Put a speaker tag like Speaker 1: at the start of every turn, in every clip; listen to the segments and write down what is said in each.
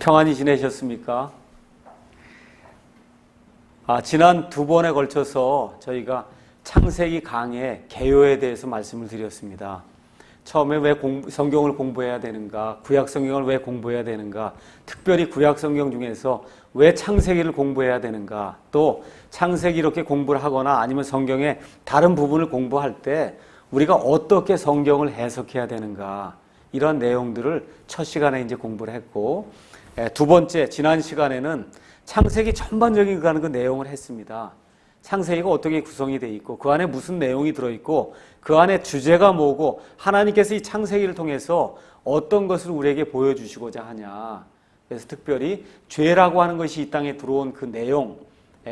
Speaker 1: 평안히 지내셨습니까? 지난 두 번에 걸쳐서 저희가 창세기 강의 개요에 대해서 말씀을 드렸습니다. 처음에 왜 성경을 공부해야 되는가, 구약 성경을 왜 공부해야 되는가, 특별히 구약 성경 중에서 왜 창세기를 공부해야 되는가, 또 창세기 이렇게 공부를 하거나 아니면 성경의 다른 부분을 공부할 때 우리가 어떻게 성경을 해석해야 되는가, 이런 내용들을 첫 시간에 이제 공부를 했고, 두 번째 지난 시간에는 창세기 전반적인 그 내용을 했습니다. 창세기가 어떻게 구성이 되어 있고 그 안에 무슨 내용이 들어있고 그 안에 주제가 뭐고 하나님께서 이 창세기를 통해서 어떤 것을 우리에게 보여주시고자 하냐. 그래서 특별히 죄라고 하는 것이 이 땅에 들어온 그 내용,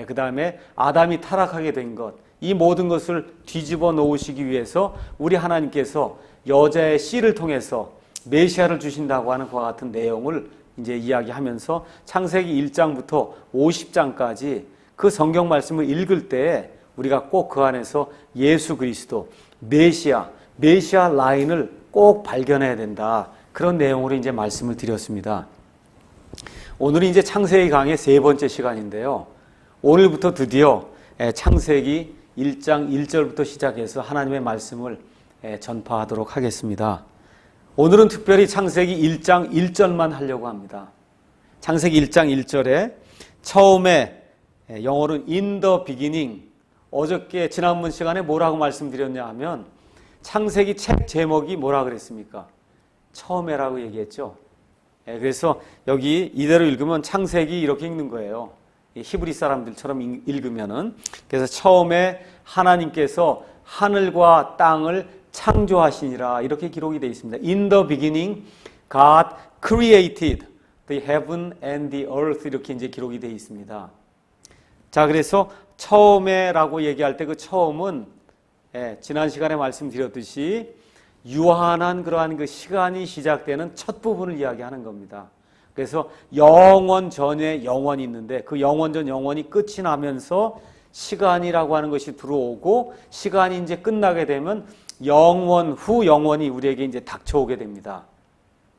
Speaker 1: 그 다음에 아담이 타락하게 된 것, 이 모든 것을 뒤집어 놓으시기 위해서 우리 하나님께서 여자의 씨를 통해서 메시아를 주신다고 하는 그와 같은 내용을 이제 이야기하면서 창세기 1장부터 50장까지 그 성경 말씀을 읽을 때 우리가 꼭 그 안에서 예수 그리스도, 메시아 라인을 꼭 발견해야 된다. 그런 내용으로 이제 말씀을 드렸습니다. 오늘은 이제 창세기 강의 세 번째 시간인데요. 오늘부터 드디어 창세기 1장 1절부터 시작해서 하나님의 말씀을 전파하도록 하겠습니다. 오늘은 특별히 창세기 1장 1절만 하려고 합니다. 창세기 1장 1절에 처음에 영어로는 in the beginning, 어저께 지난번 시간에 뭐라고 말씀드렸냐 하면 창세기 책 제목이 뭐라 그랬습니까? 처음에라고 얘기했죠. 그래서 여기 이대로 읽으면 창세기 이렇게 읽는 거예요. 히브리 사람들처럼 읽으면은. 그래서 처음에 하나님께서 하늘과 땅을 창조하시니라 이렇게 기록이 되어 있습니다. In the beginning, God created the heaven and the earth 이렇게 이제 기록이 되어 있습니다. 자, 그래서 처음에라고 얘기할 때 그 처음은 지난 시간에 말씀드렸듯이 유한한 그러한 그 시간이 시작되는 첫 부분을 이야기하는 겁니다. 그래서 영원 전에 영원이 있는데 그 영원 전 영원이 끝이 나면서 시간이라고 하는 것이 들어오고 시간이 이제 끝나게 되면 영원 후 영원이 우리에게 이제 닥쳐오게 됩니다.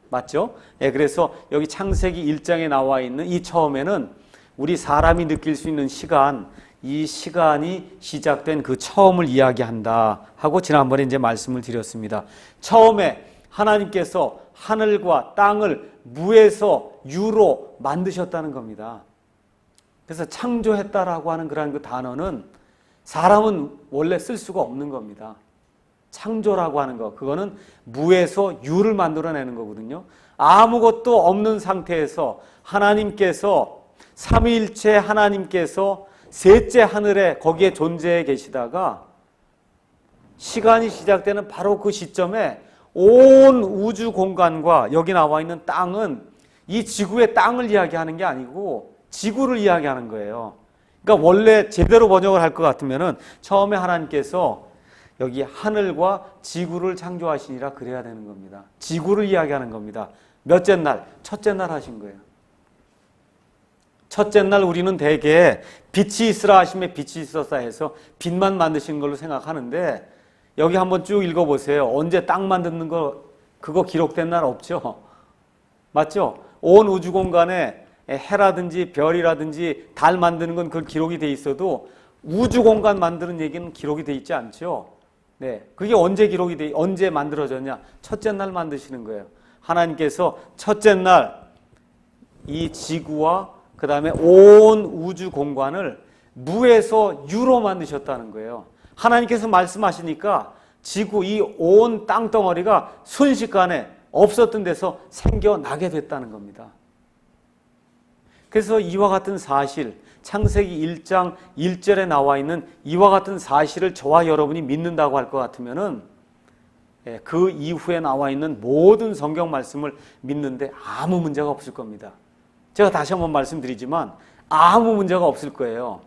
Speaker 1: 맞죠? 그래서 여기 창세기 1장에 나와 있는 이 처음에는 우리 사람이 느낄 수 있는 시간, 이 시간이 시작된 그 처음을 이야기한다 하고 지난번에 이제 말씀을 드렸습니다. 처음에 하나님께서 하늘과 땅을 무에서 유로 만드셨다는 겁니다. 그래서 창조했다라고 하는 그런 그 단어는 사람은 원래 쓸 수가 없는 겁니다. 창조라고 하는 거, 그거는 무에서 유를 만들어내는 거거든요. 아무것도 없는 상태에서 하나님께서 삼위일체 하나님께서 셋째 하늘에 거기에 존재해 계시다가 시간이 시작되는 바로 그 시점에 온 우주 공간과 여기 나와 있는 땅은 이 지구의 땅을 이야기하는 게 아니고 지구를 이야기하는 거예요. 그러니까 원래 제대로 번역을 할 것 같으면은 처음에 하나님께서 여기 하늘과 지구를 창조하시니라 그래야 되는 겁니다. 지구를 이야기하는 겁니다. 몇째 날? 첫째 날 하신 거예요. 첫째 날 우리는 대개 빛이 있으라 하심에 빛이 있었다 해서 빛만 만드신 걸로 생각하는데 여기 한번 쭉 읽어보세요. 언제 땅 만드는 거 그거 기록된 날 없죠? 맞죠? 온 우주 공간에 해라든지 별이라든지 달 만드는 건 그 기록이 돼 있어도 우주 공간 만드는 얘기는 기록이 돼 있지 않죠? 네, 그게 언제 만들어졌냐? 첫째 날 만드시는 거예요. 하나님께서 첫째 날 이 지구와 그 다음에 온 우주 공간을 무에서 유로 만드셨다는 거예요. 하나님께서 말씀하시니까 지구 이 온 땅덩어리가 순식간에 없었던 데서 생겨나게 됐다는 겁니다. 그래서 이와 같은 사실, 창세기 1장 1절에 나와 있는 이와 같은 사실을 저와 여러분이 믿는다고 할 것 같으면은 그 이후에 나와 있는 모든 성경 말씀을 믿는데 아무 문제가 없을 겁니다. 제가 다시 한번 말씀드리지만 아무 문제가 없을 거예요.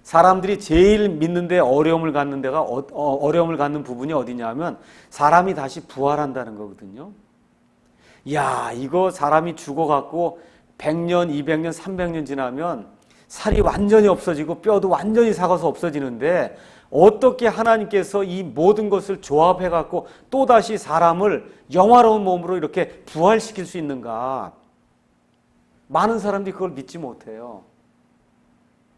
Speaker 1: 사람들이 제일 믿는데 어려움을 갖는 부분이 어디냐면 사람이 다시 부활한다는 거거든요. 야, 이거 사람이 죽어갖고 100년, 200년, 300년 지나면 살이 완전히 없어지고 뼈도 완전히 삭아서 없어지는데 어떻게 하나님께서 이 모든 것을 조합해갖고 또다시 사람을 영화로운 몸으로 이렇게 부활시킬 수 있는가? 많은 사람들이 그걸 믿지 못해요.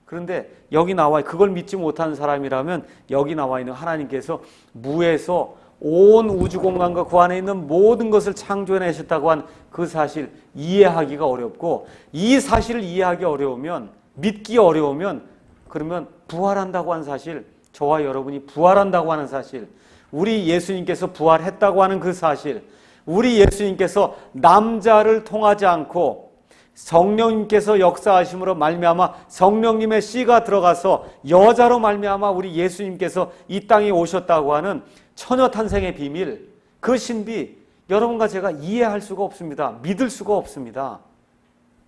Speaker 1: 그런데 여기 나와 그걸 믿지 못하는 사람이라면 여기 나와 있는 하나님께서 무에서 온 우주 공간과 그 안에 있는 모든 것을 창조해내셨다고 한 그 사실 이해하기가 어렵고, 이 사실을 이해하기 어려우면, 믿기 어려우면, 그러면 부활한다고 한 사실, 저와 여러분이 부활한다고 하는 사실, 우리 예수님께서 부활했다고 하는 그 사실, 우리 예수님께서 남자를 통하지 않고 성령님께서 역사하심으로 말미암아 성령님의 씨가 들어가서 여자로 말미암아 우리 예수님께서 이 땅에 오셨다고 하는 처녀 탄생의 비밀, 그 신비, 여러분과 제가 이해할 수가 없습니다. 믿을 수가 없습니다.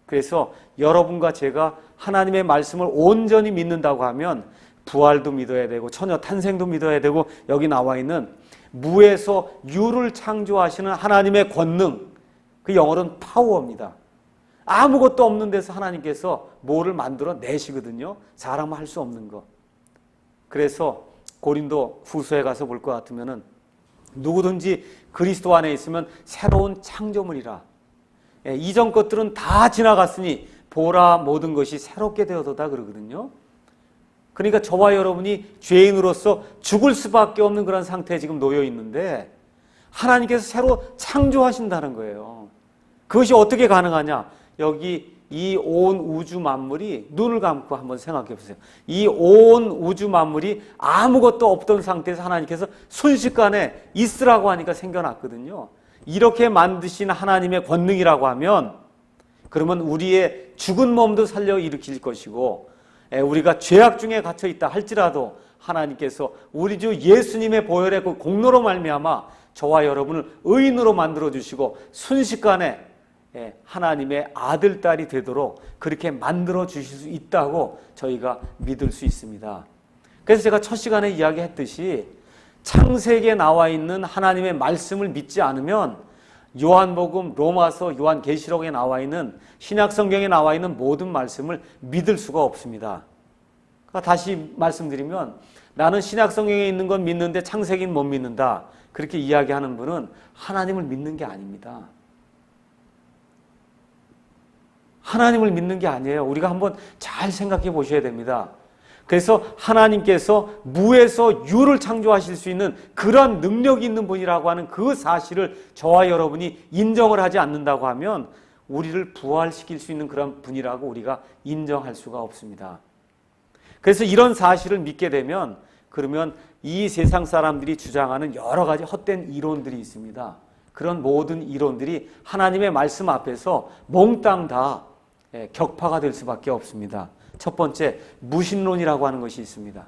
Speaker 1: 그래서 여러분과 제가 하나님의 말씀을 온전히 믿는다고 하면 부활도 믿어야 되고 처녀 탄생도 믿어야 되고, 여기 나와 있는 무에서 유를 창조하시는 하나님의 권능, 그 영어로는 파워입니다. 아무것도 없는 데서 하나님께서 뭐를 만들어 내시거든요. 사람은 할 수 없는 거. 그래서 고린도 후서에 가서 볼 것 같으면은 누구든지 그리스도 안에 있으면 새로운 창조물이라. 이전 것들은 다 지나갔으니 보라 모든 것이 새롭게 되어도다 그러거든요. 그러니까 저와 여러분이 죄인으로서 죽을 수밖에 없는 그런 상태에 지금 놓여 있는데 하나님께서 새로 창조하신다는 거예요. 그것이 어떻게 가능하냐? 여기 이 온 우주 만물이, 눈을 감고 한번 생각해 보세요. 이 온 우주 만물이 아무것도 없던 상태에서 하나님께서 순식간에 있으라고 하니까 생겨났거든요. 이렇게 만드신 하나님의 권능이라고 하면, 그러면 우리의 죽은 몸도 살려 일으킬 것이고, 우리가 죄악 중에 갇혀 있다 할지라도 하나님께서 우리 주 예수님의 보혈의 그 공로로 말미암아 저와 여러분을 의인으로 만들어 주시고 순식간에 하나님의 아들, 딸이 되도록 그렇게 만들어 주실 수 있다고 저희가 믿을 수 있습니다. 그래서 제가 첫 시간에 이야기했듯이 창세기에 나와 있는 하나님의 말씀을 믿지 않으면 요한복음, 로마서, 요한계시록에 나와 있는 신약성경에 나와 있는 모든 말씀을 믿을 수가 없습니다. 그러니까 다시 말씀드리면 나는 신약성경에 있는 건 믿는데 창세기는 못 믿는다, 그렇게 이야기하는 분은 하나님을 믿는 게 아닙니다. 하나님을 믿는 게 아니에요. 우리가 한번 잘 생각해 보셔야 됩니다. 그래서 하나님께서 무에서 유를 창조하실 수 있는 그런 능력이 있는 분이라고 하는 그 사실을 저와 여러분이 인정을 하지 않는다고 하면 우리를 부활시킬 수 있는 그런 분이라고 우리가 인정할 수가 없습니다. 그래서 이런 사실을 믿게 되면, 그러면 이 세상 사람들이 주장하는 여러 가지 헛된 이론들이 있습니다. 그런 모든 이론들이 하나님의 말씀 앞에서 몽땅 다 격파가 될 수밖에 없습니다. 첫 번째, 무신론이라고 하는 것이 있습니다.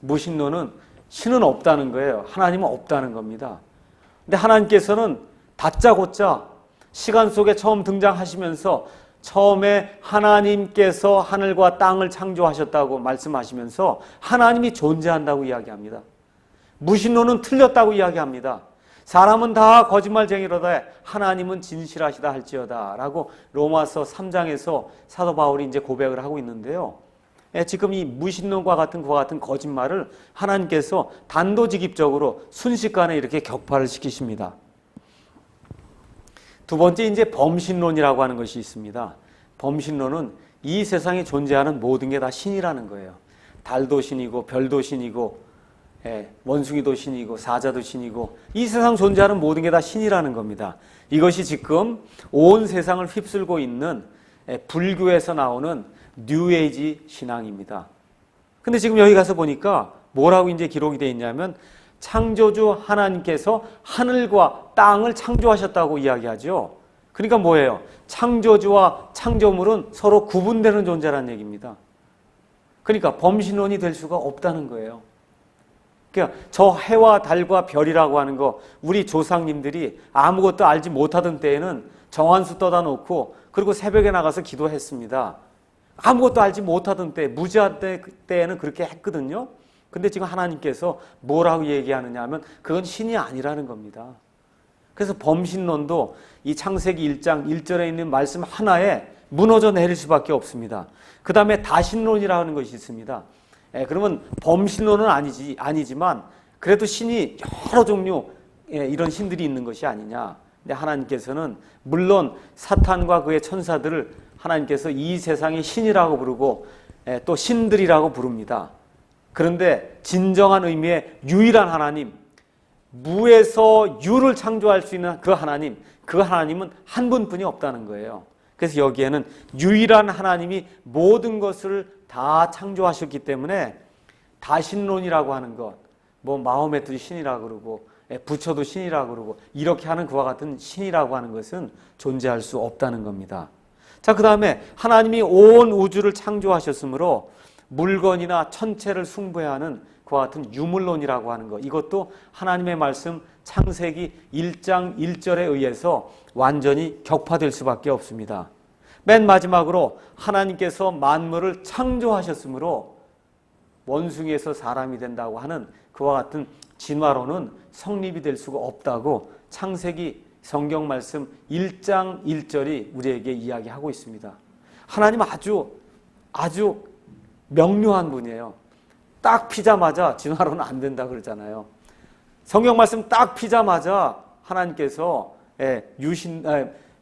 Speaker 1: 무신론은 신은 없다는 거예요. 하나님은 없다는 겁니다. 근데 하나님께서는 다짜고짜 시간 속에 처음 등장하시면서 처음에 하나님께서 하늘과 땅을 창조하셨다고 말씀하시면서 하나님이 존재한다고 이야기합니다. 무신론은 틀렸다고 이야기합니다. 사람은 다 거짓말쟁이로다 하나님은 진실하시다 할지어다 라고 로마서 3장에서 사도 바울이 이제 고백을 하고 있는데요. 지금 이 무신론과 같은 그와 같은 거짓말을 하나님께서 단도직입적으로 순식간에 이렇게 격파를 시키십니다. 두 번째, 이제 범신론이라고 하는 것이 있습니다. 범신론은 이 세상에 존재하는 모든 게 다 신이라는 거예요. 달도 신이고 별도 신이고 원숭이도 신이고 사자도 신이고 이 세상 존재하는 모든 게 다 신이라는 겁니다. 이것이 지금 온 세상을 휩쓸고 있는 불교에서 나오는 뉴에이지 신앙입니다. 근데 지금 여기 가서 보니까 뭐라고 이제 기록이 되어 있냐면 창조주 하나님께서 하늘과 땅을 창조하셨다고 이야기하죠. 그러니까 뭐예요? 창조주와 창조물은 서로 구분되는 존재라는 얘기입니다. 그러니까 범신론이 될 수가 없다는 거예요. 그러니까 저 해와 달과 별이라고 하는 거, 우리 조상님들이 아무것도 알지 못하던 때에는 정한수 떠다 놓고 그리고 새벽에 나가서 기도했습니다. 아무것도 알지 못하던 때, 무지할 때에는 그렇게 했거든요. 근데 지금 하나님께서 뭐라고 얘기하느냐 하면 그건 신이 아니라는 겁니다. 그래서 범신론도 이 창세기 1장 1절에 있는 말씀 하나에 무너져 내릴 수밖에 없습니다. 그 다음에 다신론이라는 것이 있습니다. 그러면 범신론은 아니지만 그래도 신이 여러 종류 이런 신들이 있는 것이 아니냐. 근데 하나님께서는 물론 사탄과 그의 천사들을 하나님께서 이 세상의 신이라고 부르고 또 신들이라고 부릅니다. 그런데 진정한 의미의 유일한 하나님, 무에서 유를 창조할 수 있는 그 하나님은 한 분뿐이 없다는 거예요. 그래서 여기에는 유일한 하나님이 모든 것을 다 창조하셨기 때문에 다신론이라고 하는 것, 뭐 마호메트도 신이라고 그러고 부처도 신이라고 그러고 이렇게 하는 그와 같은 신이라고 하는 것은 존재할 수 없다는 겁니다. 자, 그 다음에 하나님이 온 우주를 창조하셨으므로 물건이나 천체를 숭배하는 그와 같은 유물론이라고 하는 것, 이것도 하나님의 말씀 창세기 1장 1절에 의해서 완전히 격파될 수밖에 없습니다. 맨 마지막으로 하나님께서 만물을 창조하셨으므로 원숭이에서 사람이 된다고 하는 그와 같은 진화론은 성립이 될 수가 없다고 창세기 성경 말씀 1장 1절이 우리에게 이야기하고 있습니다. 하나님 아주 명료한 분이에요. 딱 피자마자 진화론은 안 된다 그러잖아요. 성경 말씀 딱 피자마자 하나님께서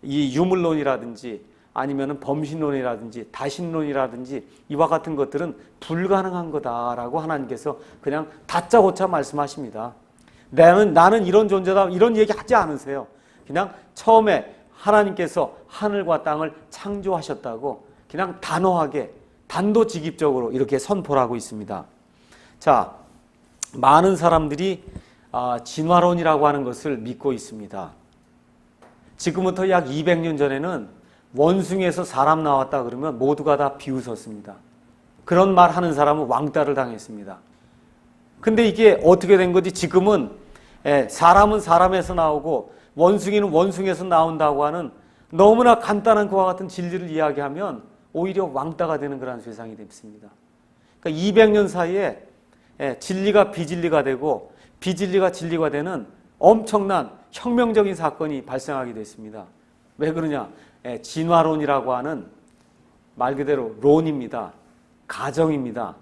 Speaker 1: 이 유물론이라든지 아니면은 범신론이라든지 다신론이라든지 이와 같은 것들은 불가능한 거다라고 하나님께서 그냥 다짜고짜 말씀하십니다. 나는 이런 존재다 이런 얘기 하지 않으세요. 그냥 처음에 하나님께서 하늘과 땅을 창조하셨다고 그냥 단호하게 단도직입적으로 이렇게 선포를 하고 있습니다. 자, 많은 사람들이 진화론이라고 하는 것을 믿고 있습니다. 지금부터 약 200년 전에는 원숭이에서 사람 나왔다 그러면 모두가 다 비웃었습니다. 그런 말 하는 사람은 왕따를 당했습니다. 근데 이게 어떻게 된 거지? 지금은 사람은 사람에서 나오고 원숭이는 원숭이에서 나온다고 하는 너무나 간단한 그와 같은 진리를 이야기하면 오히려 왕따가 되는 그런 세상이 됐습니다. 그러니까 200년 사이에 진리가 비진리가 되고 비진리가 진리가 되는 엄청난 혁명적인 사건이 발생하게 됐습니다. 왜 그러냐? 진화론이라고 하는 말 그대로 론입니다. 가정입니다.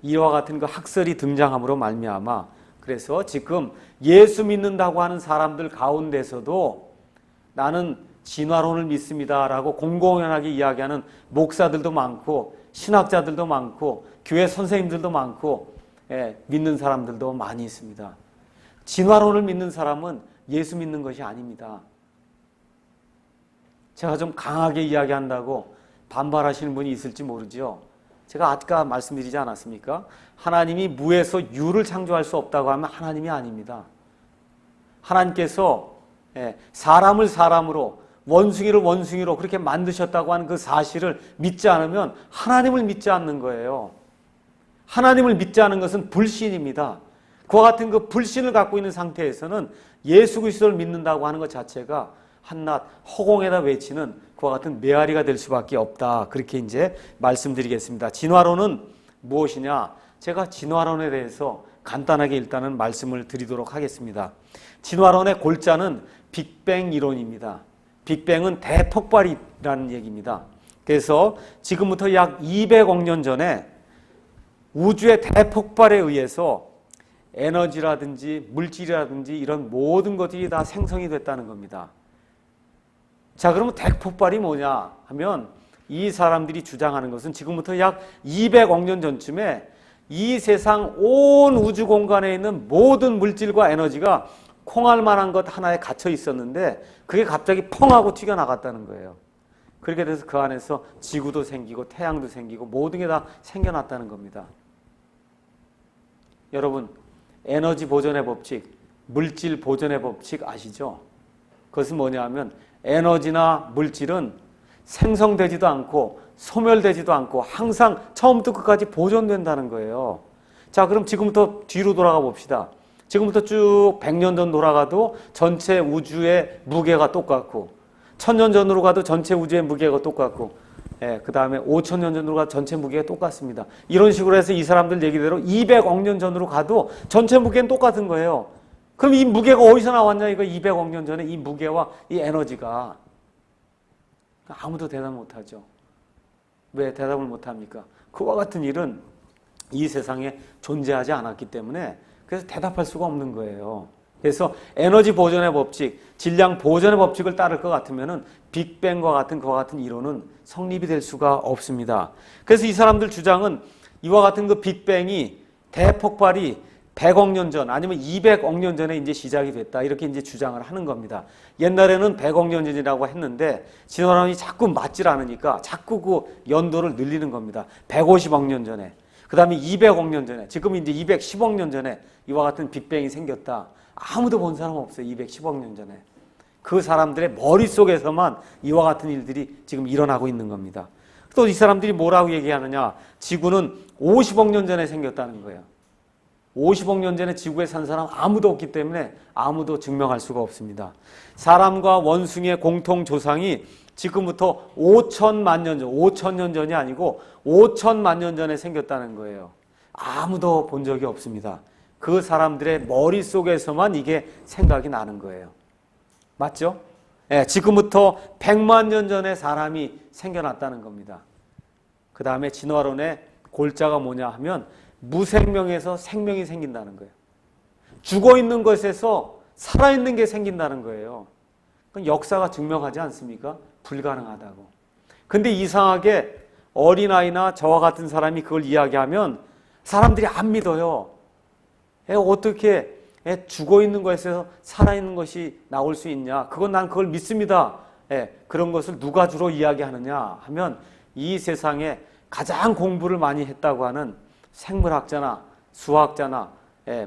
Speaker 1: 이와 같은 그 학설이 등장함으로 말미암아 그래서 지금 예수 믿는다고 하는 사람들 가운데서도 나는 진화론을 믿습니다라고 공공연하게 이야기하는 목사들도 많고 신학자들도 많고 교회 선생님들도 많고 믿는 사람들도 많이 있습니다. 진화론을 믿는 사람은 예수 믿는 것이 아닙니다. 제가 좀 강하게 이야기한다고 반발하시는 분이 있을지 모르죠. 제가 아까 말씀드리지 않았습니까? 하나님이 무에서 유를 창조할 수 없다고 하면 하나님이 아닙니다. 하나님께서 사람을 사람으로 원숭이를 원숭이로 그렇게 만드셨다고 하는 그 사실을 믿지 않으면 하나님을 믿지 않는 거예요. 하나님을 믿지 않는 것은 불신입니다. 그와 같은 그 불신을 갖고 있는 상태에서는 예수 그리스도를 믿는다고 하는 것 자체가 한낱 허공에다 외치는 그와 같은 메아리가 될 수밖에 없다. 그렇게 이제 말씀드리겠습니다. 진화론은 무엇이냐? 제가 진화론에 대해서 간단하게 일단은 말씀을 드리도록 하겠습니다. 진화론의 골자는 빅뱅 이론입니다. 빅뱅은 대폭발이라는 얘기입니다. 그래서 지금부터 약 200억 년 전에 우주의 대폭발에 의해서 에너지라든지 물질이라든지 이런 모든 것들이 다 생성이 됐다는 겁니다. 자, 그러면 대폭발이 뭐냐 하면 이 사람들이 주장하는 것은 지금부터 약 200억 년 전쯤에 이 세상 온 우주 공간에 있는 모든 물질과 에너지가 콩알 만한 것 하나에 갇혀 있었는데 그게 갑자기 펑 하고 튀겨나갔다는 거예요. 그렇게 돼서 그 안에서 지구도 생기고 태양도 생기고 모든 게 다 생겨났다는 겁니다. 여러분, 에너지 보존의 법칙, 물질 보존의 법칙 아시죠? 그것은 뭐냐 하면 에너지나 물질은 생성되지도 않고 소멸되지도 않고 항상 처음부터 끝까지 보존된다는 거예요. 자, 그럼 지금부터 뒤로 돌아가 봅시다. 지금부터 쭉 100년 전 돌아가도 전체 우주의 무게가 똑같고 1000년 전으로 가도 전체 우주의 무게가 똑같고 그 다음에 5000년 전으로 가도 전체 무게가 똑같습니다. 이런 식으로 해서 이 사람들 얘기대로 200억 년 전으로 가도 전체 무게는 똑같은 거예요. 그럼 이 무게가 어디서 나왔냐? 이거 200억 년 전에 이 무게와 이 에너지가. 아무도 대답 못하죠. 왜 대답을 못합니까? 그와 같은 일은 이 세상에 존재하지 않았기 때문에 그래서 대답할 수가 없는 거예요. 그래서 에너지 보존의 법칙, 질량 보존의 법칙을 따를 것 같으면은 빅뱅과 같은 그와 같은 이론은 성립이 될 수가 없습니다. 그래서 이 사람들 주장은 이와 같은 그 빅뱅이 대폭발이 100억 년 전 아니면 200억 년 전에 이제 시작이 됐다. 이렇게 이제 주장을 하는 겁니다. 옛날에는 100억 년 전이라고 했는데 진화론이 자꾸 맞질 않으니까 자꾸 그 연도를 늘리는 겁니다. 150억 년 전에. 그 다음에 200억 년 전에. 지금 이제 210억 년 전에 이와 같은 빅뱅이 생겼다. 아무도 본 사람 없어요. 210억 년 전에. 그 사람들의 머릿속에서만 이와 같은 일들이 지금 일어나고 있는 겁니다. 또 이 사람들이 뭐라고 얘기하느냐. 지구는 50억 년 전에 생겼다는 거예요. 50억 년 전에 지구에 산 사람 아무도 없기 때문에 아무도 증명할 수가 없습니다. 사람과 원숭이의 공통 조상이 지금부터 5천만 년 전, 5천 년 전이 아니고 5천만 년 전에 생겼다는 거예요. 아무도 본 적이 없습니다. 그 사람들의 머릿속에서만 이게 생각이 나는 거예요. 맞죠? 네, 지금부터 100만 년 전에 사람이 생겨났다는 겁니다. 그 다음에 진화론의 골자가 뭐냐 하면 무생명에서 생명이 생긴다는 거예요. 죽어있는 것에서 살아있는 게 생긴다는 거예요. 그건 역사가 증명하지 않습니까? 불가능하다고. 근데 이상하게 어린아이나 저와 같은 사람이 그걸 이야기하면 사람들이 안 믿어요. 어떻게 죽어있는 것에서 살아있는 것이 나올 수 있냐? 그건 난 그걸 믿습니다. 그런 것을 누가 주로 이야기하느냐 하면 이 세상에 가장 공부를 많이 했다고 하는 생물학자나 수학자나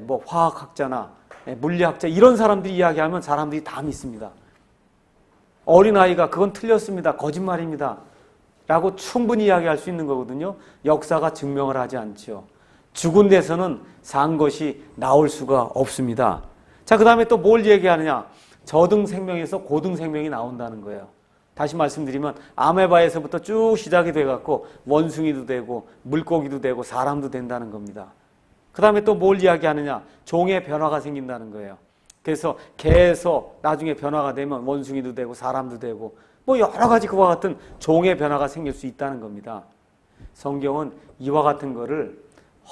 Speaker 1: 뭐 화학학자나 물리학자 이런 사람들이 이야기하면 사람들이 다 믿습니다. 어린아이가 그건 틀렸습니다. 거짓말입니다. 라고 충분히 이야기할 수 있는 거거든요. 역사가 증명을 하지 않죠. 죽은 데서는 산 것이 나올 수가 없습니다. 자, 그 다음에 또 뭘 얘기하느냐. 저등 생명에서 고등 생명이 나온다는 거예요. 다시 말씀드리면 아메바에서부터 쭉 시작이 돼갖고 원숭이도 되고 물고기도 되고 사람도 된다는 겁니다. 그 다음에 또 뭘 이야기하느냐. 종의 변화가 생긴다는 거예요. 그래서 개에서 나중에 변화가 되면 원숭이도 되고 사람도 되고 뭐 여러 가지 그와 같은 종의 변화가 생길 수 있다는 겁니다. 성경은 이와 같은 거를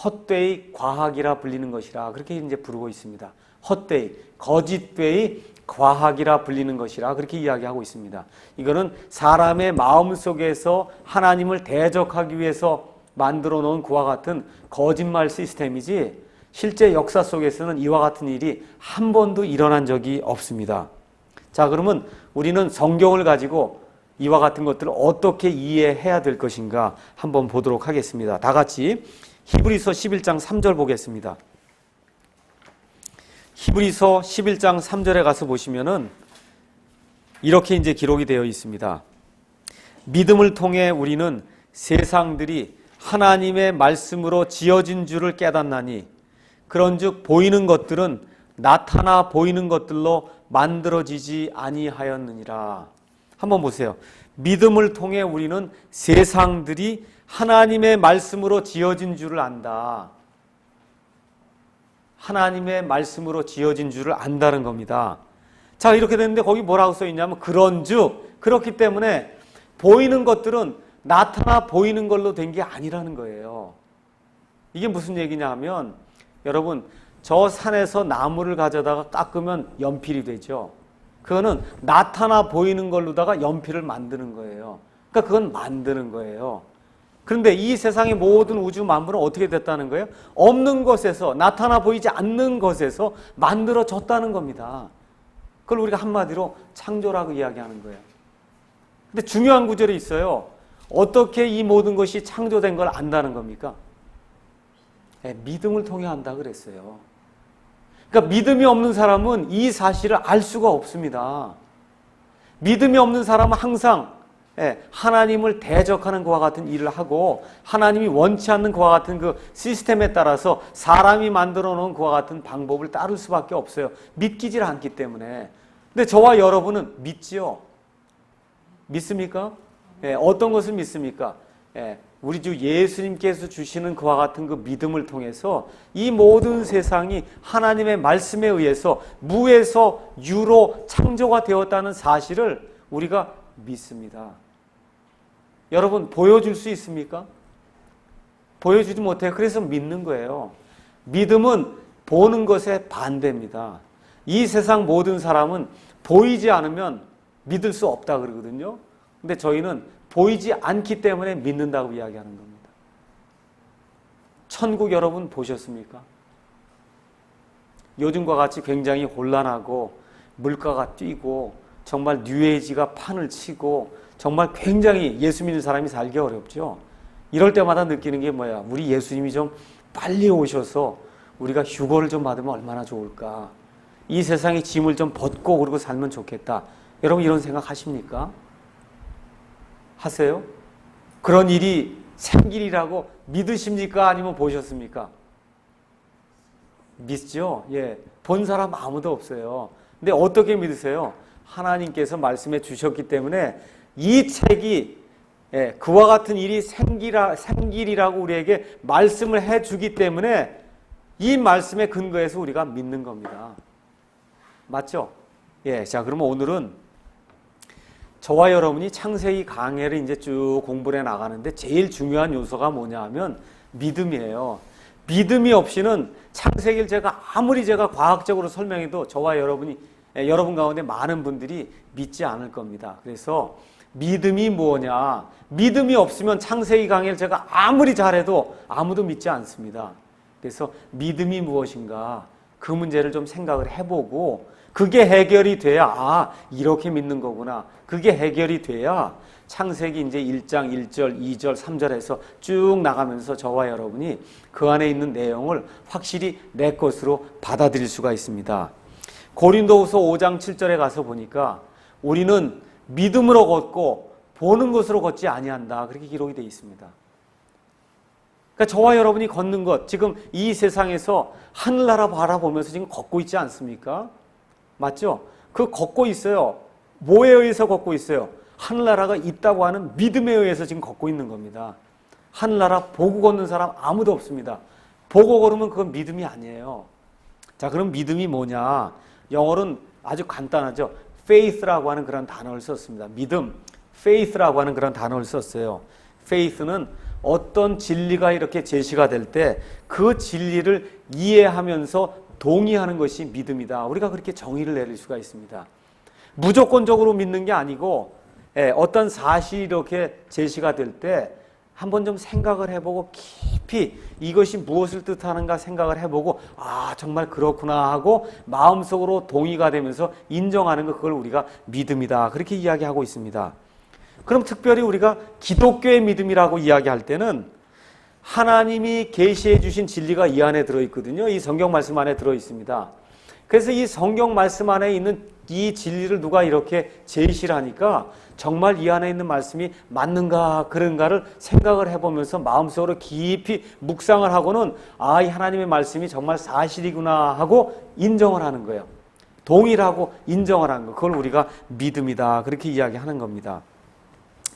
Speaker 1: 헛되이 과학이라 불리는 것이라 그렇게 이제 부르고 있습니다. 헛되이, 거짓되이 과학이라 불리는 것이라 그렇게 이야기하고 있습니다. 이거는 사람의 마음속에서 하나님을 대적하기 위해서 만들어 놓은 그와 같은 거짓말 시스템이지 실제 역사 속에서는 이와 같은 일이 한 번도 일어난 적이 없습니다. 자, 그러면 우리는 성경을 가지고 이와 같은 것들을 어떻게 이해해야 될 것인가 한번 보도록 하겠습니다. 다 같이 히브리서 11장 3절 보겠습니다. 히브리서 11장 3절에 가서 보시면은 이렇게 이제 기록이 되어 있습니다. 믿음을 통해 우리는 세상들이 하나님의 말씀으로 지어진 줄을 깨닫나니 그런즉 보이는 것들은 나타나 보이는 것들로 만들어지지 아니하였느니라. 한번 보세요. 믿음을 통해 우리는 세상들이 하나님의 말씀으로 지어진 줄을 안다. 하나님의 말씀으로 지어진 줄을 안다는 겁니다. 자, 이렇게 됐는데 거기 뭐라고 써 있냐면 그런즉 그렇기 때문에 보이는 것들은 나타나 보이는 걸로 된 게 아니라는 거예요. 이게 무슨 얘기냐 하면 여러분 저 산에서 나무를 가져다가 깎으면 연필이 되죠. 그거는 나타나 보이는 걸로다가 연필을 만드는 거예요. 그러니까 그건 만드는 거예요. 그런데 이 세상의 모든 우주 만물은 어떻게 됐다는 거예요? 없는 것에서 나타나 보이지 않는 것에서 만들어졌다는 겁니다. 그걸 우리가 한마디로 창조라고 이야기하는 거예요. 근데 중요한 구절이 있어요. 어떻게 이 모든 것이 창조된 걸 안다는 겁니까? 믿음을 통해 안다 그랬어요. 그러니까 믿음이 없는 사람은 이 사실을 알 수가 없습니다. 믿음이 없는 사람은 항상 하나님을 대적하는 것과 같은 일을 하고 하나님이 원치 않는 것과 같은 그 시스템에 따라서 사람이 만들어 놓은 것과 같은 방법을 따를 수밖에 없어요. 믿기질 않기 때문에. 근데 저와 여러분은 믿지요? 믿습니까? 어떤 것을 믿습니까? 우리 주 예수님께서 주시는 그와 같은 그 믿음을 통해서 이 모든 세상이 하나님의 말씀에 의해서 무에서 유로 창조가 되었다는 사실을 우리가 믿습니다. 여러분 보여줄 수 있습니까? 보여주지 못해요. 그래서 믿는 거예요. 믿음은 보는 것의 반대입니다. 이 세상 모든 사람은 보이지 않으면 믿을 수 없다 그러거든요. 근데 저희는 보이지 않기 때문에 믿는다고 이야기하는 겁니다. 천국 여러분 보셨습니까? 요즘과 같이 굉장히 혼란하고 물가가 뛰고 정말 뉴에이지가 판을 치고 정말 굉장히 예수 믿는 사람이 살기 어렵죠. 이럴 때마다 느끼는 게 뭐야? 우리 예수님이 좀 빨리 오셔서 우리가 휴거를 좀 받으면 얼마나 좋을까? 이 세상의 짐을 좀 벗고 그러고 살면 좋겠다. 여러분 이런 생각 하십니까? 하세요? 그런 일이 생길이라고 믿으십니까? 아니면 보셨습니까? 믿죠? 예. 본 사람 아무도 없어요. 근데 어떻게 믿으세요? 하나님께서 말씀해 주셨기 때문에 이 책이 그와 같은 일이 생길이라고 우리에게 말씀을 해 주기 때문에 이 말씀에 근거해서 우리가 믿는 겁니다. 맞죠? 예. 자, 그러면 오늘은 저와 여러분이 창세기 강해를 이제 쭉 공부를 해 나가는데 제일 중요한 요소가 뭐냐 하면 믿음이에요. 믿음이 없이는 창세기를 아무리 제가 과학적으로 설명해도 저와 여러분 가운데 많은 분들이 믿지 않을 겁니다. 그래서 믿음이 뭐냐? 믿음이 없으면 창세기 강해를 제가 아무리 잘해도 아무도 믿지 않습니다. 그래서 믿음이 무엇인가? 그 문제를 좀 생각을 해보고 그게 해결이 돼야 이렇게 믿는 거구나. 그게 해결이 돼야 창세기 이제 1장 1절, 2절, 3절에서 쭉 나가면서 저와 여러분이 그 안에 있는 내용을 확실히 내 것으로 받아들일 수가 있습니다. 고린도후서 5장 7절에 가서 보니까 우리는 믿음으로 걷고 보는 것으로 걷지 아니한다. 그렇게 기록이 되어 있습니다. 그러니까 저와 여러분이 걷는 것, 지금 이 세상에서 하늘나라 바라보면서 지금 걷고 있지 않습니까? 맞죠? 그 걷고 있어요. 뭐에 의해서 걷고 있어요? 하늘나라가 있다고 하는 믿음에 의해서 지금 걷고 있는 겁니다. 하늘나라 보고 걷는 사람 아무도 없습니다. 보고 걸으면 그건 믿음이 아니에요. 자, 그럼 믿음이 뭐냐? 영어로는 아주 간단하죠. faith라고 하는 그런 단어를 썼습니다. 믿음, faith라고 하는 그런 단어를 썼어요. faith는 어떤 진리가 이렇게 제시가 될 때 그 진리를 이해하면서 동의하는 것이 믿음이다. 우리가 그렇게 정의를 내릴 수가 있습니다. 무조건적으로 믿는 게 아니고 어떤 사실이 이렇게 제시가 될 때 한번 좀 생각을 해보고 깊이 이것이 무엇을 뜻하는가 생각을 해보고 정말 그렇구나 하고 마음속으로 동의가 되면서 인정하는 것, 그걸 우리가 믿음이다. 그렇게 이야기하고 있습니다. 그럼 특별히 우리가 기독교의 믿음이라고 이야기할 때는 하나님이 계시해 주신 진리가 이 안에 들어있거든요. 이 성경 말씀 안에 들어있습니다. 그래서 이 성경 말씀 안에 있는 이 진리를 누가 이렇게 제시를 하니까 정말 이 안에 있는 말씀이 맞는가 그런가를 생각을 해보면서 마음속으로 깊이 묵상을 하고는 이 하나님의 말씀이 정말 사실이구나 하고 인정을 하는 거예요. 동의를 하고 인정을 하는 거, 그걸 우리가 믿음이다 그렇게 이야기하는 겁니다.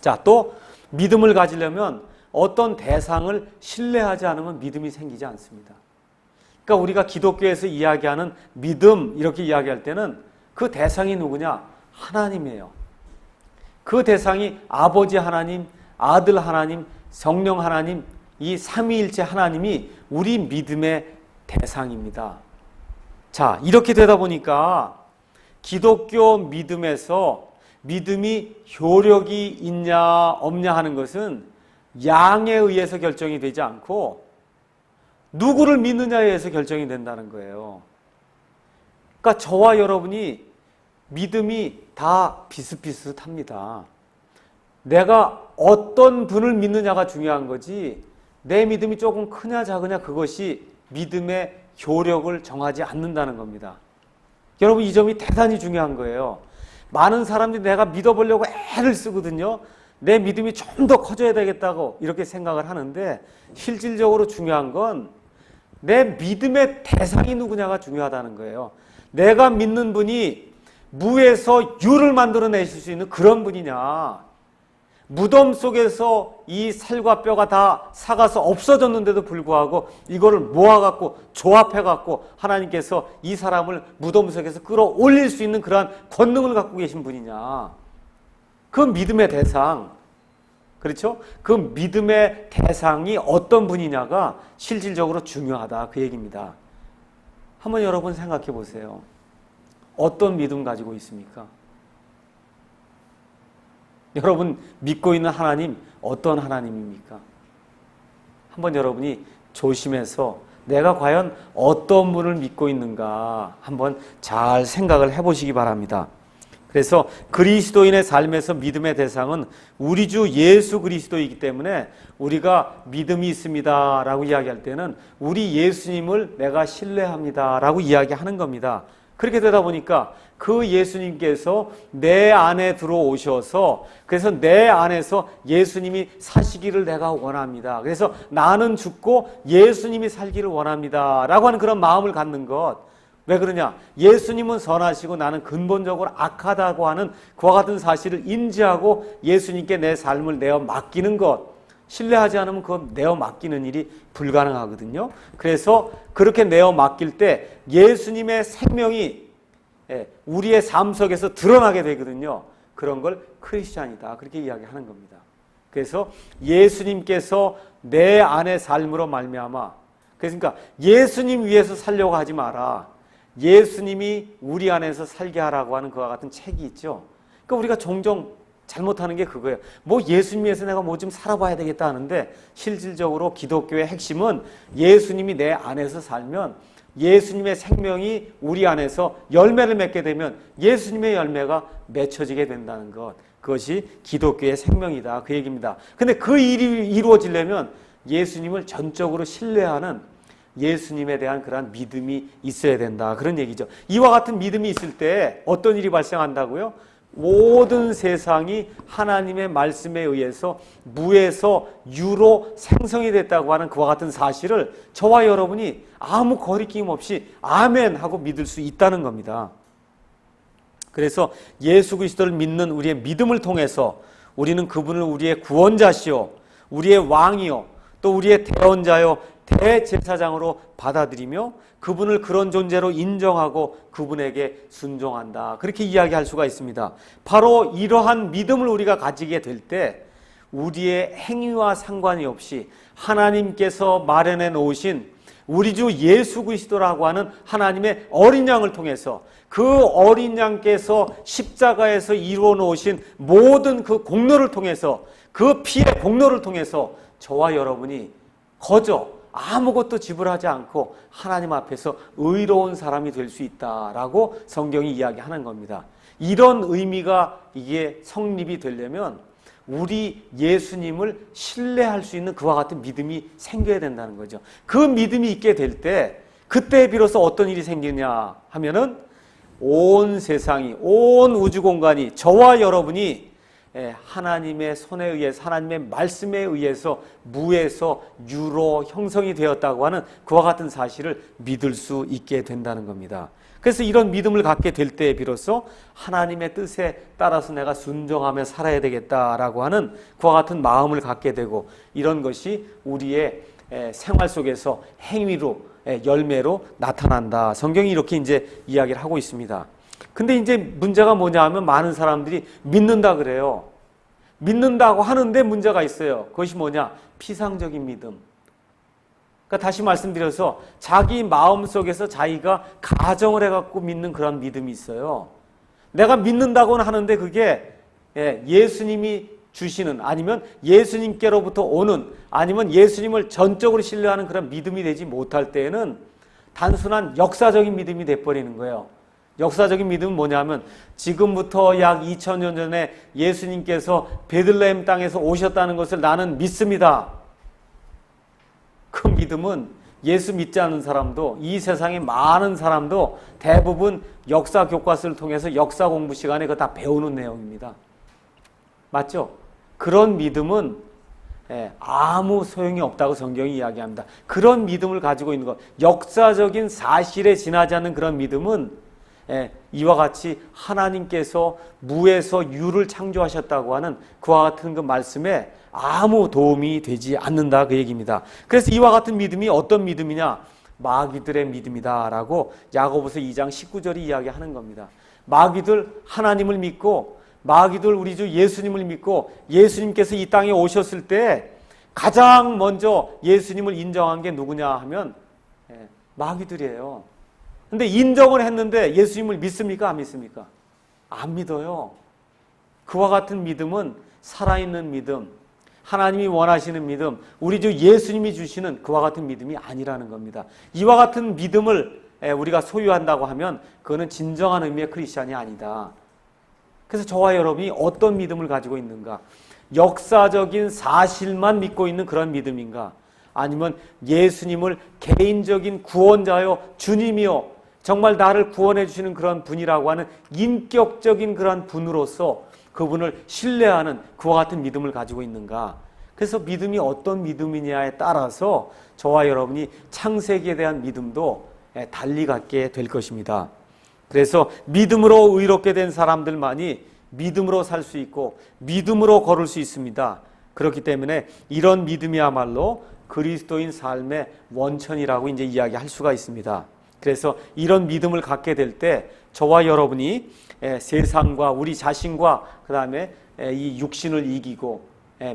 Speaker 1: 자, 또 믿음을 가지려면 어떤 대상을 신뢰하지 않으면 믿음이 생기지 않습니다. 그러니까 우리가 기독교에서 이야기하는 믿음 이렇게 이야기할 때는 그 대상이 누구냐? 하나님이에요. 그 대상이 아버지 하나님, 아들 하나님, 성령 하나님, 이 삼위일체 하나님이 우리 믿음의 대상입니다. 자, 이렇게 되다 보니까 기독교 믿음에서 믿음이 효력이 있냐 없냐 하는 것은 양에 의해서 결정이 되지 않고 누구를 믿느냐에 의해서 결정이 된다는 거예요. 그러니까 저와 여러분이 믿음이 다 비슷비슷합니다. 내가 어떤 분을 믿느냐가 중요한 거지 내 믿음이 조금 크냐 작으냐 그것이 믿음의 효력을 정하지 않는다는 겁니다. 여러분, 이 점이 대단히 중요한 거예요. 많은 사람들이 내가 믿어보려고 애를 쓰거든요. 내 믿음이 좀 더 커져야 되겠다고 이렇게 생각을 하는데 실질적으로 중요한 건 내 믿음의 대상이 누구냐가 중요하다는 거예요. 내가 믿는 분이 무에서 유를 만들어내실 수 있는 그런 분이냐, 무덤 속에서 이 살과 뼈가 다 삭아서 없어졌는데도 불구하고 이거를 모아갖고 조합해갖고 하나님께서 이 사람을 무덤 속에서 끌어올릴 수 있는 그러한 권능을 갖고 계신 분이냐, 그 믿음의 대상, 그렇죠? 그 믿음의 대상이 어떤 분이냐가 실질적으로 중요하다 그 얘기입니다. 한번 여러분 생각해 보세요. 어떤 믿음 가지고 있습니까? 여러분 믿고 있는 하나님 어떤 하나님입니까? 한번 여러분이 조심해서 내가 과연 어떤 분을 믿고 있는가 한번 잘 생각을 해보시기 바랍니다. 그래서 그리스도인의 삶에서 믿음의 대상은 우리 주 예수 그리스도이기 때문에 우리가 믿음이 있습니다 라고 이야기할 때는 우리 예수님을 내가 신뢰합니다 라고 이야기하는 겁니다. 그렇게 되다 보니까 그 예수님께서 내 안에 들어오셔서 그래서 내 안에서 예수님이 사시기를 내가 원합니다. 그래서 나는 죽고 예수님이 살기를 원합니다 라고 하는 그런 마음을 갖는 것. 왜 그러냐? 예수님은 선하시고 나는 근본적으로 악하다고 하는 그와 같은 사실을 인지하고 예수님께 내 삶을 내어 맡기는 것. 신뢰하지 않으면 그거 내어 맡기는 일이 불가능하거든요. 그래서 그렇게 내어 맡길 때 예수님의 생명이 우리의 삶 속에서 드러나게 되거든요. 그런 걸 크리스찬이다 그렇게 이야기하는 겁니다. 그래서 예수님께서 내 안의 삶으로 말미암아 그러니까 예수님 위해서 살려고 하지 마라. 예수님이 우리 안에서 살게 하라고 하는 그와 같은 책이 있죠. 그러니까 우리가 종종 잘못하는 게 그거예요. 뭐 예수님 위해서 내가 뭐 좀 살아봐야 되겠다 하는데 실질적으로 기독교의 핵심은 예수님이 내 안에서 살면 예수님의 생명이 우리 안에서 열매를 맺게 되면 예수님의 열매가 맺혀지게 된다는 것. 그것이 기독교의 생명이다 그 얘기입니다. 근데 그 일이 이루어지려면 예수님을 전적으로 신뢰하는 예수님에 대한 그러한 믿음이 있어야 된다 그런 얘기죠. 이와 같은 믿음이 있을 때 어떤 일이 발생한다고요? 모든 세상이 하나님의 말씀에 의해서 무에서 유로 생성이 됐다고 하는 그와 같은 사실을 저와 여러분이 아무 거리낌 없이 아멘 하고 믿을 수 있다는 겁니다. 그래서 예수 그리스도를 믿는 우리의 믿음을 통해서 우리는 그분을 우리의 구원자시요 우리의 왕이요 또 우리의 대언자요 대제사장으로 받아들이며 그분을 그런 존재로 인정하고 그분에게 순종한다. 그렇게 이야기할 수가 있습니다. 바로 이러한 믿음을 우리가 가지게 될 때 우리의 행위와 상관이 없이 하나님께서 마련해 놓으신 우리 주 예수 그리스도라고 하는 하나님의 어린 양을 통해서 그 어린 양께서 십자가에서 이루어 놓으신 모든 그 공로를 통해서 그 피의 공로를 통해서 저와 여러분이 거저 아무것도 지불하지 않고 하나님 앞에서 의로운 사람이 될 수 있다라고 성경이 이야기하는 겁니다. 이런 의미가 이게 성립이 되려면 우리 예수님을 신뢰할 수 있는 그와 같은 믿음이 생겨야 된다는 거죠. 그 믿음이 있게 될 때 그때 비로소 어떤 일이 생기냐 하면은 온 세상이 온 우주 공간이 저와 여러분이 하나님의 손에 의해서 하나님의 말씀에 의해서 무에서 유로 형성이 되었다고 하는 그와 같은 사실을 믿을 수 있게 된다는 겁니다. 그래서 이런 믿음을 갖게 될 때에 비로소 하나님의 뜻에 따라서 내가 순종하며 살아야 되겠다라고 하는 그와 같은 마음을 갖게 되고 이런 것이 우리의 생활 속에서 행위로 열매로 나타난다. 성경이 이렇게 이제 이야기를 하고 있습니다. 근데 이제 문제가 뭐냐 하면 많은 사람들이 믿는다 그래요. 믿는다고 하는데 문제가 있어요. 그것이 뭐냐? 피상적인 믿음. 그러니까 다시 말씀드려서 자기 마음속에서 자기가 가정을 해갖고 믿는 그런 믿음이 있어요. 내가 믿는다고는 하는데 그게 예수님이 주시는 아니면 예수님께로부터 오는 아니면 예수님을 전적으로 신뢰하는 그런 믿음이 되지 못할 때에는 단순한 역사적인 믿음이 돼버리는 거예요. 역사적인 믿음은 뭐냐면 지금부터 약 2000년 전에 예수님께서 베들레헴 땅에서 오셨다는 것을 나는 믿습니다. 그 믿음은 예수 믿지 않는 사람도 이 세상의 많은 사람도 대부분 역사 교과서를 통해서 역사 공부 시간에 그거 다 배우는 내용입니다. 맞죠? 그런 믿음은 아무 소용이 없다고 성경이 이야기합니다. 그런 믿음을 가지고 있는 것, 역사적인 사실에 지나지 않는 그런 믿음은 이와 같이 하나님께서 무에서 유를 창조하셨다고 하는 그와 같은 그 말씀에 아무 도움이 되지 않는다 그 얘기입니다. 그래서 이와 같은 믿음이 어떤 믿음이냐? 마귀들의 믿음이다 라고 야고보서 2장 19절이 이야기하는 겁니다. 마귀들 하나님을 믿고 마귀들 우리 주 예수님을 믿고 예수님께서 이 땅에 오셨을 때 가장 먼저 예수님을 인정한 게 누구냐 하면 마귀들이에요. 근데 인정을 했는데 예수님을 믿습니까? 안 믿습니까? 안 믿어요. 그와 같은 믿음은 살아있는 믿음, 하나님이 원하시는 믿음, 우리 주 예수님이 주시는 그와 같은 믿음이 아니라는 겁니다. 이와 같은 믿음을 우리가 소유한다고 하면 그거는 진정한 의미의 크리스찬이 아니다. 그래서 저와 여러분이 어떤 믿음을 가지고 있는가? 역사적인 사실만 믿고 있는 그런 믿음인가? 아니면 예수님을 개인적인 구원자요, 주님이요, 정말 나를 구원해 주시는 그런 분이라고 하는 인격적인 그런 분으로서 그분을 신뢰하는 그와 같은 믿음을 가지고 있는가? 그래서 믿음이 어떤 믿음이냐에 따라서 저와 여러분이 창세기에 대한 믿음도 달리 갖게 될 것입니다. 그래서 믿음으로 의롭게 된 사람들만이 믿음으로 살 수 있고 믿음으로 걸을 수 있습니다. 그렇기 때문에 이런 믿음이야말로 그리스도인 삶의 원천이라고 이제 이야기할 수가 있습니다. 그래서 이런 믿음을 갖게 될 때 저와 여러분이 세상과 우리 자신과 그 다음에 이 육신을 이기고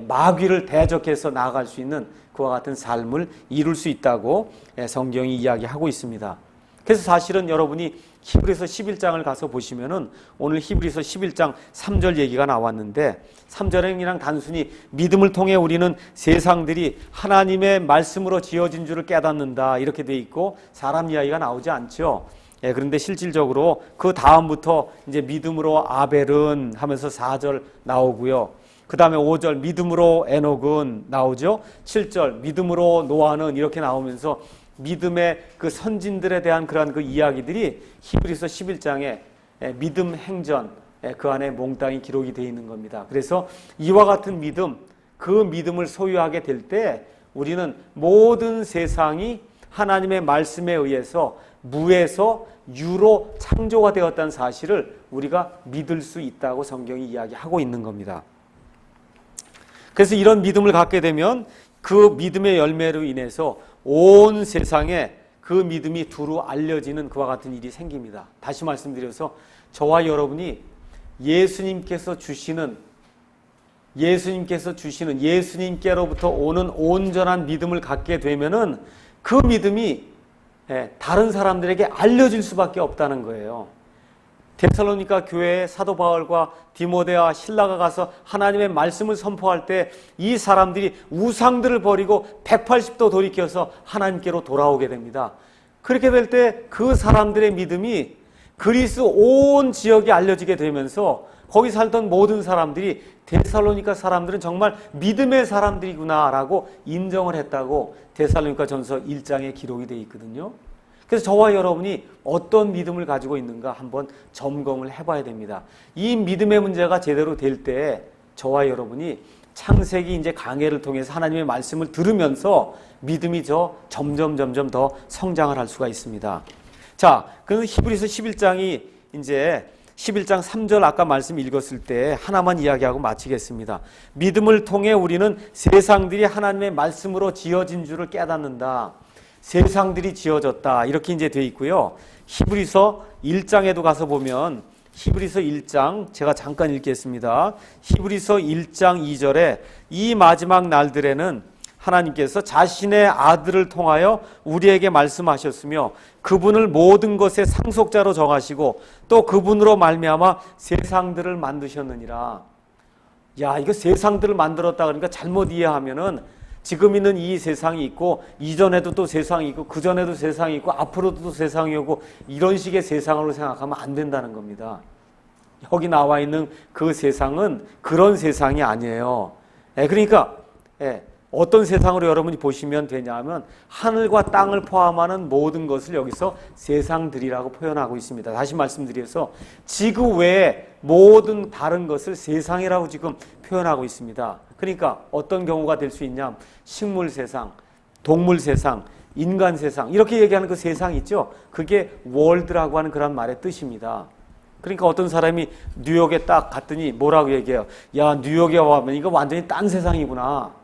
Speaker 1: 마귀를 대적해서 나아갈 수 있는 그와 같은 삶을 이룰 수 있다고 성경이 이야기하고 있습니다. 그래서 사실은 여러분이 히브리서 11장을 가서 보시면은 오늘 히브리서 11장 3절 얘기가 나왔는데 3절에는 그냥 단순히 믿음을 통해 우리는 세상들이 하나님의 말씀으로 지어진 줄을 깨닫는다 이렇게 돼 있고 사람 이야기가 나오지 않죠. 그런데 실질적으로 그 다음부터 이제 믿음으로 아벨은 하면서 4절 나오고요. 그 다음에 5절 믿음으로 에녹은 나오죠. 7절 믿음으로 노아는 이렇게 나오면서 믿음의 그 선진들에 대한 그러한 그 이야기들이 히브리서 11장에 믿음 행전 그 안에 몽땅히 기록이 되어 있는 겁니다. 그래서 이와 같은 믿음, 그 믿음을 소유하게 될 때 우리는 모든 세상이 하나님의 말씀에 의해서 무에서 유로 창조가 되었다는 사실을 우리가 믿을 수 있다고 성경이 이야기하고 있는 겁니다. 그래서 이런 믿음을 갖게 되면 그 믿음의 열매로 인해서 온 세상에 그 믿음이 두루 알려지는 그와 같은 일이 생깁니다. 다시 말씀드려서 저와 여러분이 예수님께서 주시는 예수님께로부터 오는 온전한 믿음을 갖게 되면은 그 믿음이 다른 사람들에게 알려질 수밖에 없다는 거예요. 데살로니가 교회에 사도 바울과 디모데와 실라가 가서 하나님의 말씀을 선포할 때 이 사람들이 우상들을 버리고 180도 돌이켜서 하나님께로 돌아오게 됩니다. 그렇게 될 때 그 사람들의 믿음이 그리스 온 지역에 알려지게 되면서 거기 살던 모든 사람들이 데살로니가 사람들은 정말 믿음의 사람들이구나라고 인정을 했다고 데살로니가 전서 1장에 기록이 되어 있거든요. 그래서 저와 여러분이 어떤 믿음을 가지고 있는가 한번 점검을 해봐야 됩니다. 이 믿음의 문제가 제대로 될 때 저와 여러분이 창세기 이제 강해를 통해서 하나님의 말씀을 들으면서 믿음이 점점 더 성장을 할 수가 있습니다. 자, 그래서 히브리서 11장이 이제 11장 3절 아까 말씀 읽었을 때 하나만 이야기하고 마치겠습니다. 믿음을 통해 우리는 세상들이 하나님의 말씀으로 지어진 줄을 깨닫는다. 세상들이 지어졌다. 이렇게 이제 되어 있고요. 히브리서 1장에도 가서 보면 히브리서 1장 제가 잠깐 읽겠습니다. 히브리서 1장 2절에 이 마지막 날들에는 하나님께서 자신의 아들을 통하여 우리에게 말씀하셨으며 그분을 모든 것의 상속자로 정하시고 또 그분으로 말미암아 세상들을 만드셨느니라. 야, 이거 세상들을 만들었다 그러니까 잘못 이해하면은 지금 있는 이 세상이 있고 이전에도 또 세상이 있고 그전에도 세상이 있고 앞으로도 또 세상이 오고 이런 식의 세상으로 생각하면 안 된다는 겁니다. 여기 나와 있는 그 세상은 그런 세상이 아니에요. 그러니까 어떤 세상으로 여러분이 보시면 되냐면 하늘과 땅을 포함하는 모든 것을 여기서 세상들이라고 표현하고 있습니다. 다시 말씀드려서 지구 외에 모든 다른 것을 세상이라고 지금 표현하고 있습니다. 그러니까 어떤 경우가 될 수 있냐? 식물 세상, 동물 세상, 인간 세상 이렇게 얘기하는 그 세상 있죠? 그게 월드라고 하는 그런 말의 뜻입니다. 그러니까 어떤 사람이 뉴욕에 딱 갔더니 뭐라고 얘기해요? 야, 뉴욕에 와면 이거 완전히 딴 세상이구나.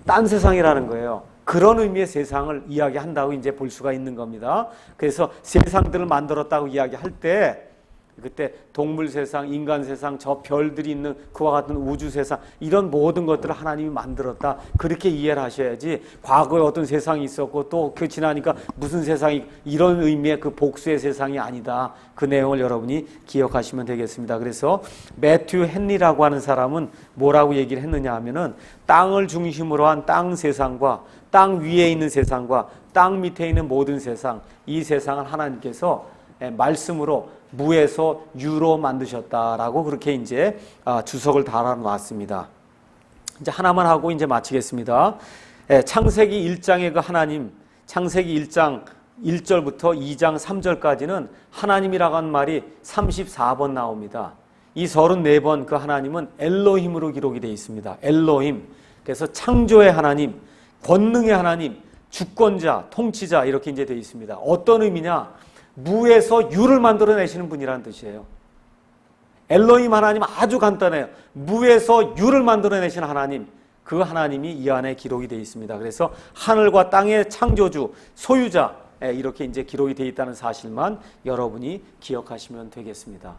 Speaker 1: 딴 세상이라는 거예요. 그런 의미의 세상을 이야기한다고 이제 볼 수가 있는 겁니다. 그래서 세상들을 만들었다고 이야기할 때 그때 동물 세상, 인간 세상, 저 별들이 있는 그와 같은 우주 세상, 이런 모든 것들을 하나님이 만들었다. 그렇게 이해를 하셔야지, 과거에 어떤 세상이 있었고 또 그 지나니까 무슨 세상이, 이런 의미의 그 복수의 세상이 아니다. 그 내용을 여러분이 기억하시면 되겠습니다. 그래서 매튜 헨리라고 하는 사람은 뭐라고 얘기를 했느냐 하면은, 땅을 중심으로 한 땅 세상과 땅 위에 있는 세상과 땅 밑에 있는 모든 세상, 이 세상을 하나님께서 말씀으로 무에서 유로 만드셨다라고 그렇게 이제 주석을 달아놨습니다. 이제 하나만 하고 이제 마치겠습니다. 창세기 1장의 그 하나님, 창세기 1장 1절부터 2장 3절까지는 하나님이라고 하는 말이 34번 나옵니다. 이 34번 그 하나님은 엘로힘으로 기록이 되어 있습니다. 엘로힘. 그래서 창조의 하나님, 권능의 하나님, 주권자, 통치자, 이렇게 이제 되어 있습니다. 어떤 의미냐? 무에서 유를 만들어내시는 분이라는 뜻이에요. 엘로힘 하나님 아주 간단해요. 무에서 유를 만들어내신 하나님, 그 하나님이 이 안에 기록이 되어 있습니다. 그래서 하늘과 땅의 창조주, 소유자, 이렇게 이제 기록이 되어 있다는 사실만 여러분이 기억하시면 되겠습니다.